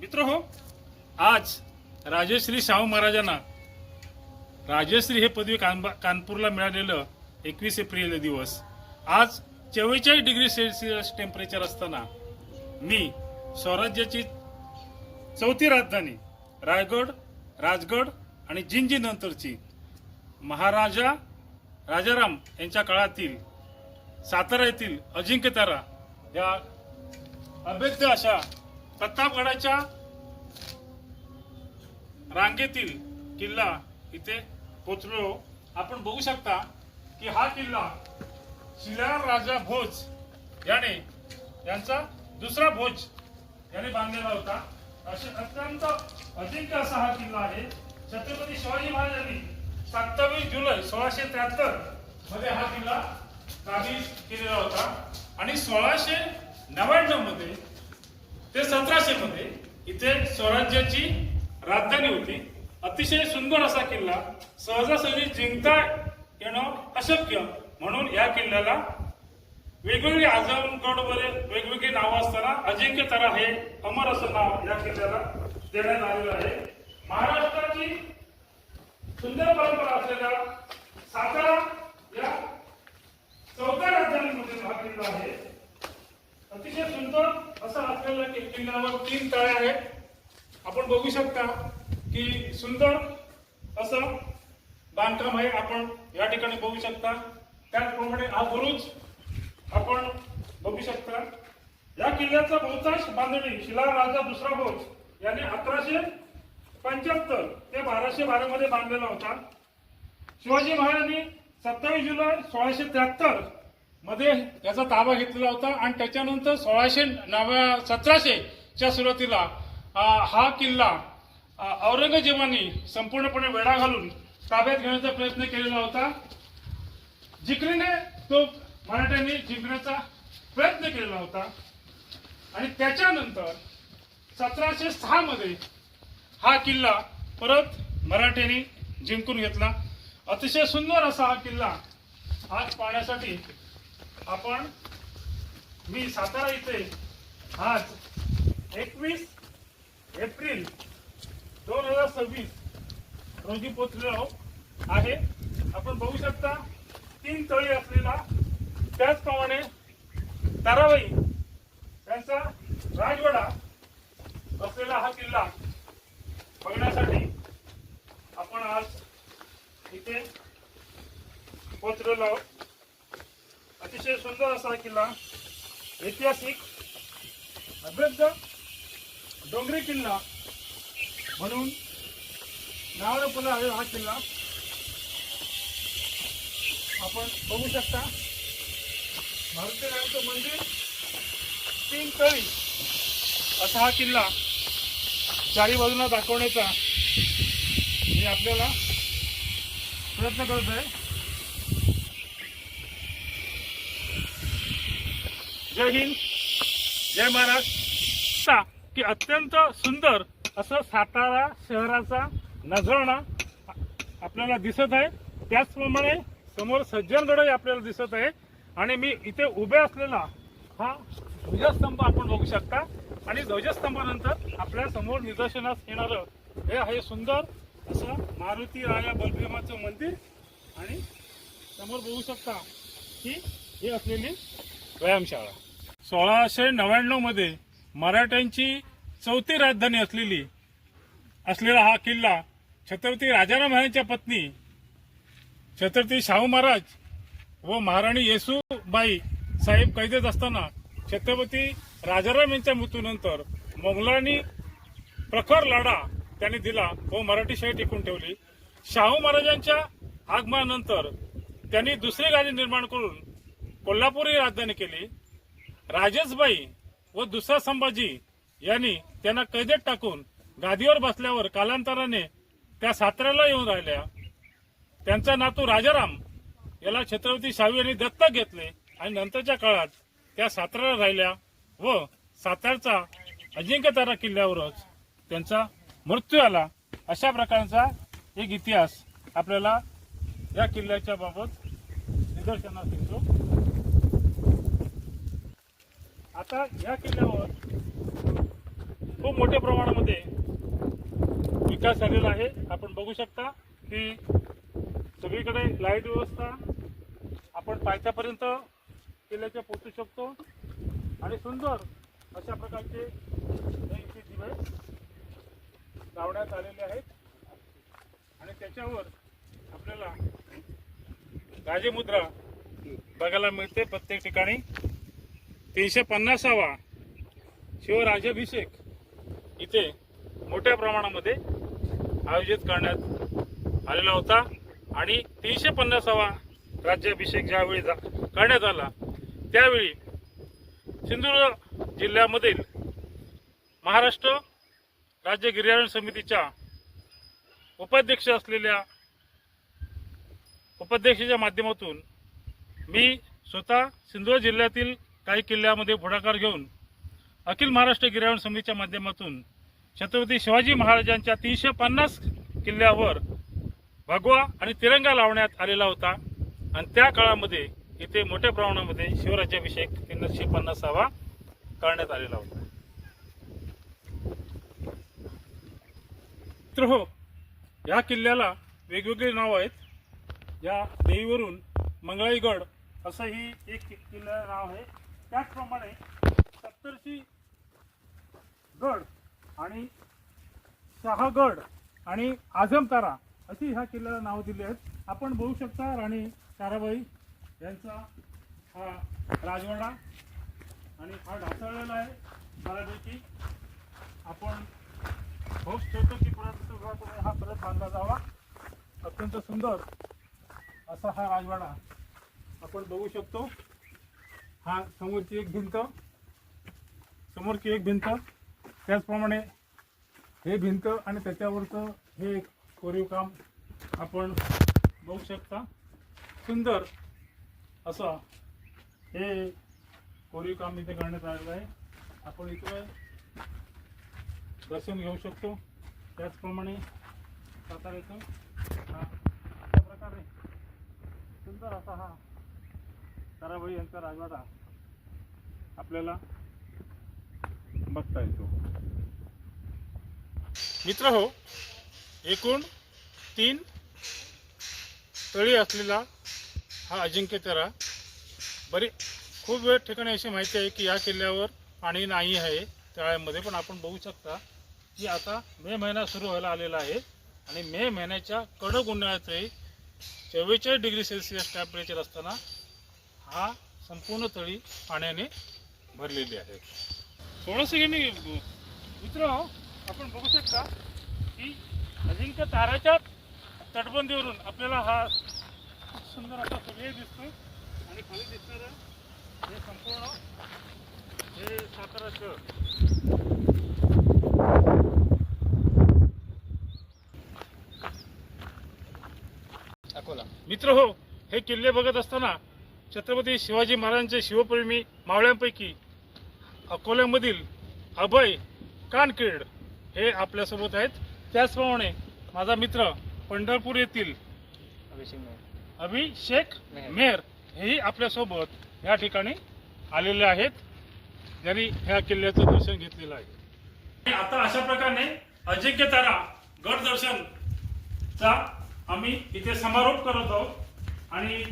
मित्रहो, आज राजश्री शाहू महाराजांना राजश्री हे पदवी कानपूरला मिळालेलं 21 एप्रिल दिवस आज 44 डिग्री सेल्सिअस टेम्परेचर असताना मी स्वराज्याची चौथी राजधानी रायगड, राजगड आणि जिंजी नंतरची महाराजा राजाराम यांच्या काळातील सातारा येथील अजिंक्यतारा या अभेद्य अशा प्रतापगडाच्या रांगेतील किल्ला इथे पोहोचलो. आपण बघू शकता की हा किल्ला शिलार राजा भोज यांचा दुसरा भोज याने बांधलेला होता. असे अत्यंत अजिंक्य असा हा किल्ला आहे. छत्रपती शिवाजी महाराजांनी 27 जुलै 1673 मध्ये हा किल्ला काबीज केलेला होता आणि 1699 मध्ये ते 1700 मध्ये इथे स्वराज्याची राजधानी होती. अतिशय सुंदर असा किल्ला, सहजासहजी जिंकता येणं अशक्य म्हणून या किल्ल्याला वेगवेगळी आजमगडमध्ये वेगवेगळी नावं असताना अजिंक्यतारा हे अमर असं नाव या किल्ल्याला देण्यात आलेलं आहे. महाराष्ट्राची सुंदर परंपरा असलेल्या सातारा या चौथ्या राजधानीमध्ये हा किल्ला आहे. अतिशय सुंदर असा असलेल्या किल्ल्यावर 3 तळे आहेत. आपण बघू शकता की सुंदर असं बांधकाम आहे. आपण या ठिकाणी बघू शकता. त्याचप्रमाणे हा बुरुज आपण बघू शकता. या किल्ल्याचा बहुतांश बांधणी शिलार राजा दुसरा भोज याने 1175 ते 1212 मध्ये बांधलेला होता. शिवाजी महाराजांनी 27 जुलै 1673 मध्ये याचा ताबा घेतलेला होता आणि त्याच्यानंतर 1700 च्या सुरुवातीला हा किल्ला औरंगजेबाने संपूर्णपणे वेढा घालून ताब्यात घेण्याचा प्रयत्न केलेला होता. जिकरीने तो मराठ्यांनी जिंकण्याचा प्रयत्न केलेला होता आणि त्याच्यानंतर 1706 मध्ये हा किल्ला परत मराठ्यांनी जिंकून घेतला. अतिशय सुंदर असा हा किल्ला आज पाहण्यासाठी मी सातारा इथे आज 21 एप्रिल 2026 रोजी पोहोचलेलो आहे. आपण बघू शकता 3 तळी असलेला, त्याचप्रमाणे ताराबाई यांचा राजवाडा असलेला हा किल्ला बघण्यासाठी आपण आज इथे पोहोचलेलो आहोत. अतिशय सुंदर असा किल्ला, ऐतिहासिक अभेद्य डोंगरी किल्ला म्हणून नावारूपाला आहे हा किल्ला. आपण बघू शकता भारतीय राजाचं मंदिर, 3 तळी असा हा किल्ला चारी बाजूला दाखवण्याचा मी आपल्याला प्रयत्न करत आहे. जय हिंद, जय महाराष्ट्र. की अत्यंत सुंदर असं सातारा शहराचा नजराणा आपल्याला दिसत आहे. त्याचप्रमाणे समोर सज्जनगड आपल्याला दिसत आहे आणि मी इथे उभे असलेला हा ध्वजस्तंभ आपण बघू शकता आणि ध्वजस्तंभानंतर आपल्या समोर निदर्शनास येणारं हे आहे सुंदर असं मारुती राया बलभीमाचं मंदिर आणि समोर बघू शकता की ही असलेली व्यायामशाळा. 1699 मध्ये मराठ्यांची चौथी राजधानी असलेला हा किल्ला छत्रपती राजाराम यांच्या पत्नी छत्रपती शाहू महाराज व महाराणी येसूबाई साहेब कैदेत असताना छत्रपती राजाराम यांच्या मृत्यूनंतर मोगलांनी प्रखर लढा त्यांनी दिला व मराठीशाही टिकून ठेवली. शाहू महाराजांच्या आगमनानंतर त्यांनी दुसरी गादी निर्माण करून कोल्हापूर ही राजधानी केली. राजेशबाई व दुसरा संभाजी यांनी त्यांना कैदेत टाकून गादीवर बसल्यावर कालांतराने त्या साताऱ्याला येऊन राहिल्या. त्यांचा नातू राजाराम याला छत्रपती शाहू यांनी दत्तक घेतले आणि नंतरच्या काळात त्या साताऱ्याला राहिल्या व सातारचा अजिंक्यतारा किल्ल्यावरच त्यांचा मृत्यू आला. अशा प्रकारचा एक इतिहास आपल्याला या किल्ल्याच्या बाबत निदर्शनास येतो. आता या किल्ल्यावर खूप मोठ्या प्रमाणामध्ये विकास झालेला आहे. आपण बघू शकता की सगळीकडे लाईट व्यवस्था आपण पायथ्यापर्यंत किल्ल्याच्या पोहोचू शकतो आणि सुंदर अशा प्रकारचे इथे दिवे लावण्यात आलेले आहेत आणि त्याच्यावर आपल्याला राजमुद्रा बघायला मिळते. प्रत्येक ठिकाणी 350वा शिवराज्याभिषेक इथे मोठ्या प्रमाणामध्ये आयोजित करण्यात आलेला होता आणि 350वा राज्याभिषेक ज्यावेळी करण्यात आला त्यावेळी सिंधुदुर्ग जिल्ह्यामधील महाराष्ट्र राज्य गिर्यारोहण समितीच्या उपाध्यक्ष असलेल्या उपाध्यक्षाच्या माध्यमातून मी स्वतः सिंधुदुर्ग जिल्ह्यातील काही किल्ल्यामध्ये पुढाकार घेऊन अखिल महाराष्ट्र गिर्यारोहण समितीच्या माध्यमातून छत्रपती शिवाजी महाराजांच्या 350 किल्ल्यावर भगवा आणि तिरंगा लावण्यात आलेला होता आणि त्या काळामध्ये इथे मोठ्या प्रमाणामध्ये शिवराज्याभिषेक 350वा करण्यात आलेला होता. तर हो, या किल्ल्याला वेगवेगळी नाव आहेत. या देवीवरून मंगळाईगड असंही एक किल्ल्याला नाव आहे. त्याचप्रमाणे सप्तर्षी गड आणि शहागड आणि आझमतारा अशी ह्या किल्ल्याला नाव दिली आहेत. आपण बघू शकता राणी ताराबाई यांचा हा राजवाडा आणि हा ढासळलेला आहे बऱ्यापैकी. आपण होप ठेवतो की हा परत बांधला जावा. अत्यंत सुंदर असा हा राजवाडा आपण बघू शकतो. हा समोरची एक भिंत त्याचप्रमाणे हे भिंत आणि त्याच्यावरचं हे कोरीव काम आपण बघू शकता. सुंदर असं हे कोरीव काम इथे करण्यात आलेलं आहे. आपण इथे दर्शन घेऊ शकतो. त्याचप्रमाणे साताऱ्याचं अशा प्रकारे सुंदर असा हा ताराबाई यांचा राजवाडा आपल्याला बघता येतो. मित्र हो, एकूण 3 तळी असलेला हा अजिंक्यतारा खूप वेळ ठिकाणी अशी माहिती आहे की या किल्ल्यावर पाणी नाही आहे तळ्यामध्ये. पण आपण बघू शकता की आता मे महिना सुरू व्हायला आलेला आहे आणि मे महिन्याच्या कडक उन्हाळ्यातही 44 डिग्री सेल्सिअस टेम्परेचर असताना हा संपूर्ण तळी पाण्याने भरलेली आहे. थोडंसं मित्र आपण बघू शकता की अजिंक्यताराच्या तटबंदीवरून आपल्याला हा खूप सुंदर असा सूर्य दिसतो आणि खाली दिसणारं हे संपूर्ण हे सातारा शहर. अकोला. मित्र हो, हे किल्ले बघत असताना छत्रपती शिवाजी महाराजांचे शिवप्रेमी मावळ्यांपैकी अकोल्यामधील अभय कानखेड हे आपल्यासोबत आहेत. त्याचप्रमाणे माझा मित्र पंढरपूर येथील अभिषेक मेहर हेही आपल्यासोबत या ठिकाणी आलेले आहेत, ज्यांनी ह्या किल्ल्याचं दर्शन घेतलेलं आहे. आता अशा प्रकारे अजिंक्यतारा गड दर्शनचा आम्ही इथे समारोप करत आहोत आणि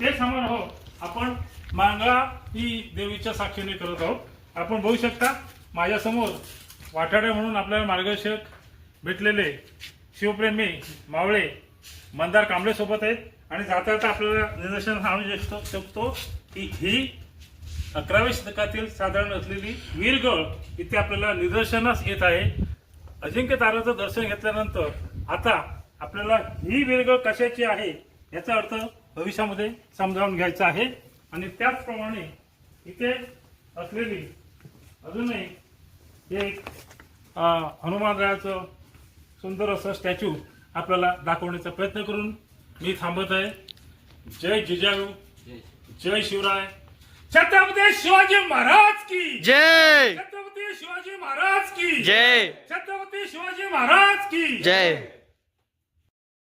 ते समारोप आपण मांगळा ही देवीच्या साक्षीने करत आहोत. आपण बघू शकता माझ्यासमोर वाटाडे म्हणून आपल्याला मार्गदर्शक भेटलेले शिवप्रेमी मावळे मंदार कांबळे सोबत आहेत आणि जाता जाता आपल्याला निदर्शन सांगू शकतो की ही 11व्या शतकातील साधारण असलेली वीरगड इथे आपल्याला निदर्शनास येत आहे. अजिंक्यताराचं दर्शन घेतल्यानंतर आता आपल्याला ही वीरगड कशाची आहे याचा अर्थ भविष्यामध्ये समजावून घ्यायचा आहे. आणि त्याचप्रमाणे इथे असलेली अजूनही एक हनुमानरायाचं सुंदर असं स्टॅच्यू आपल्याला दाखवण्याचा प्रयत्न करून मी थांबत आहे. जय जिजाऊ, जय शिवराय, छत्रपती शिवाजी महाराज की जय, छत्रपती शिवाजी महाराज की जय, छत्रपती शिवाजी महाराज की जय.